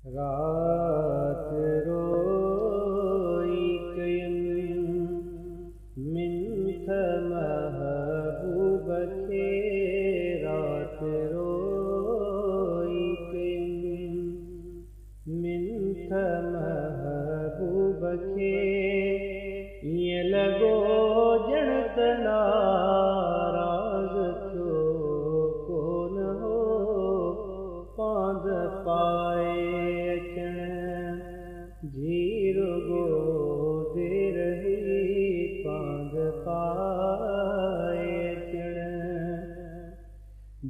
रात रोई कयम मिन्थ महबूब खे रात रोई कयम मिन्थ महबूब खे ईअं लॻो ॼण त नाराज़ थियो कोन हो पांध पाए जीरुगो देर हुई पांध पाए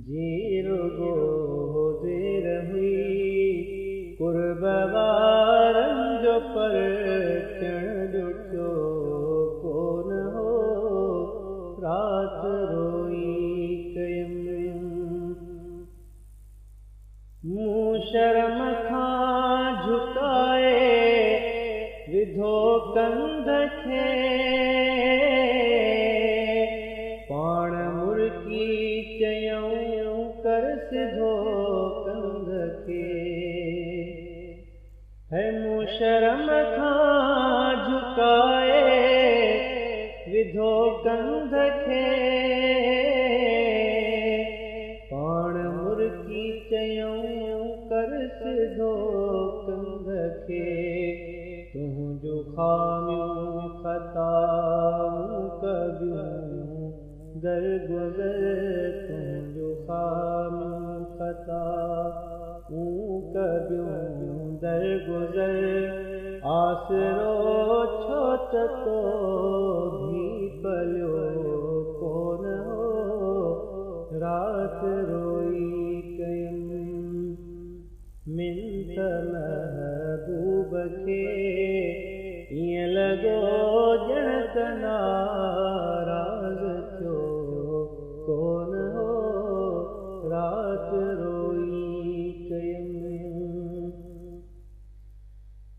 जीरुगो देर हुई कुर्ब वारन जो पर ॾुठो कोन हो रात रोई कयम मूं शर्म खां झुकाए विधो कंध खे पाण मुर्की चयऊं कर सिधो कंध खे है मूं शर्म खां झुकाए विधो कंध खे पाण मुर्की चयऊं कर सिधो कंध खे तुंहिंजो खामियूं ख़ताऊं कबियूं दरगुज़र तुंहिंजो खामियूं ख़ताऊं कबियूं दरगुज़र आसरो छो त तो भी पलियो कोन हो रात रोई कयम मिन्थ महबूब खे ईअं लॻो ॼण त नाराज़ थियो कोन हो रात रोई कयम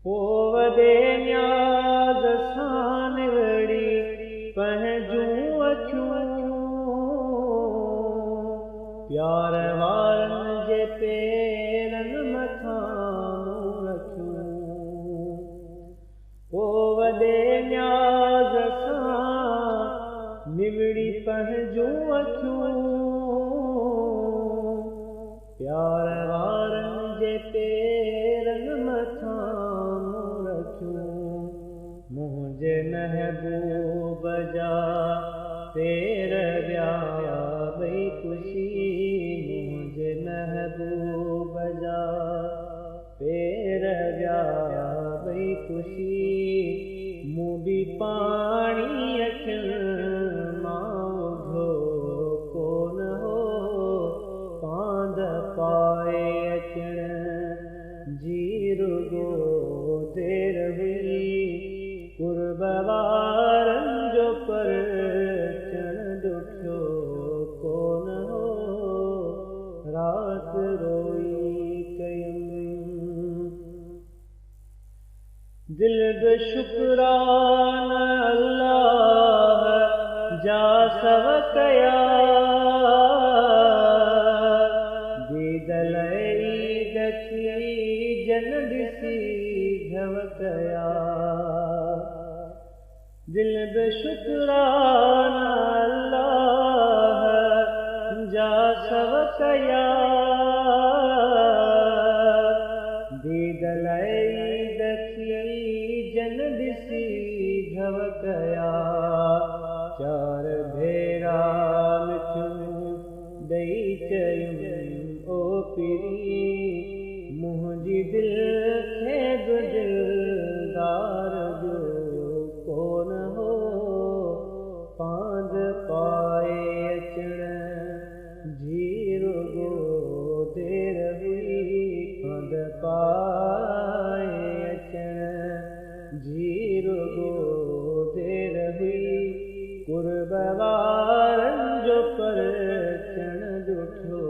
पोइ वॾे न्याज़ सां निवड़ी पंहिंजूं अखियूं प्यार वारनि जे पेरनि मथां रखियूं पोइ वॾे न्याज़ सां निवड़ी पंहिंजूं अखियूं प्यार वारनि जे पेरनि मथां रखियूं मुंहिंजे महबूब जा पेर विया भई ख़ुशी मुंहिंजे महबूब जा पेर विया भई ख़ुशी मूं बि पाणी अखियुनि मां उधो कोन हो पांध पाए अचण जीरुगो देर हुई कुर्ब वारनि जो पर ॾुठो कोन हो रात रोई कयम दिल बि शुक्रान अल्लाह जा सव कया दीदल ईद थी जन ॾिसी घव कया दिल बि शुक्रान अल्लाह जा सव कया दीदल ईद थी जन ॾिसी घव कया चार भेरा मिठियूं ॾेई चयूं ओ पीरी मुंहिंजी दिलि खे बि दिलदार जो कोन हो पांध पाए अचण जीरुगो देर हुई पांध पाए अचण जीरुगो देर हुई कुर्ब वारनि जो पर ॾुठो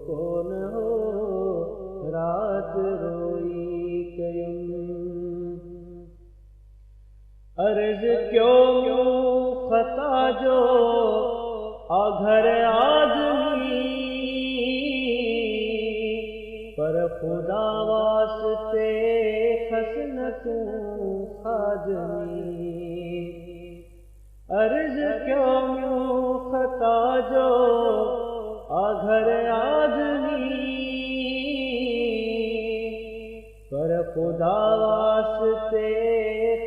कोन हो रात रोई कयम अर्ज़ कयो ख़ता जो आघर आदमी पर खुदा वास्ते खसन तूं खादमी अर्ज क्यों खता जो आघर आदमी पर खुदा वास्ते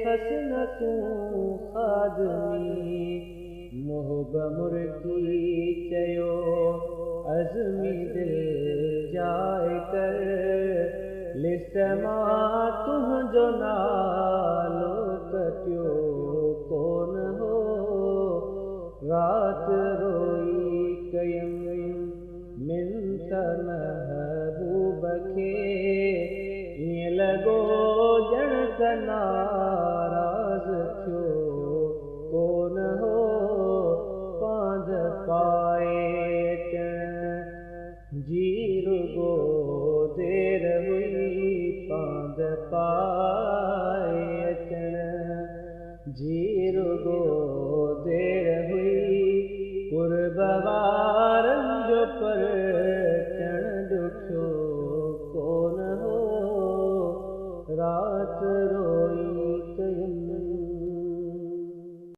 खसन तूं खादमी मोहब मुर्गी चयो अज़मी दिल जाए कर लिस्ट मां तुंहिंजो नालो कटियो कोन हो रात रोई कयम मिंत महबूब खे ईअं लॻो ॼण त नाराज़ थियो कोन हो पांध पाए अचण जी रुगो देर हुई पांध पाए अचण जी रुगो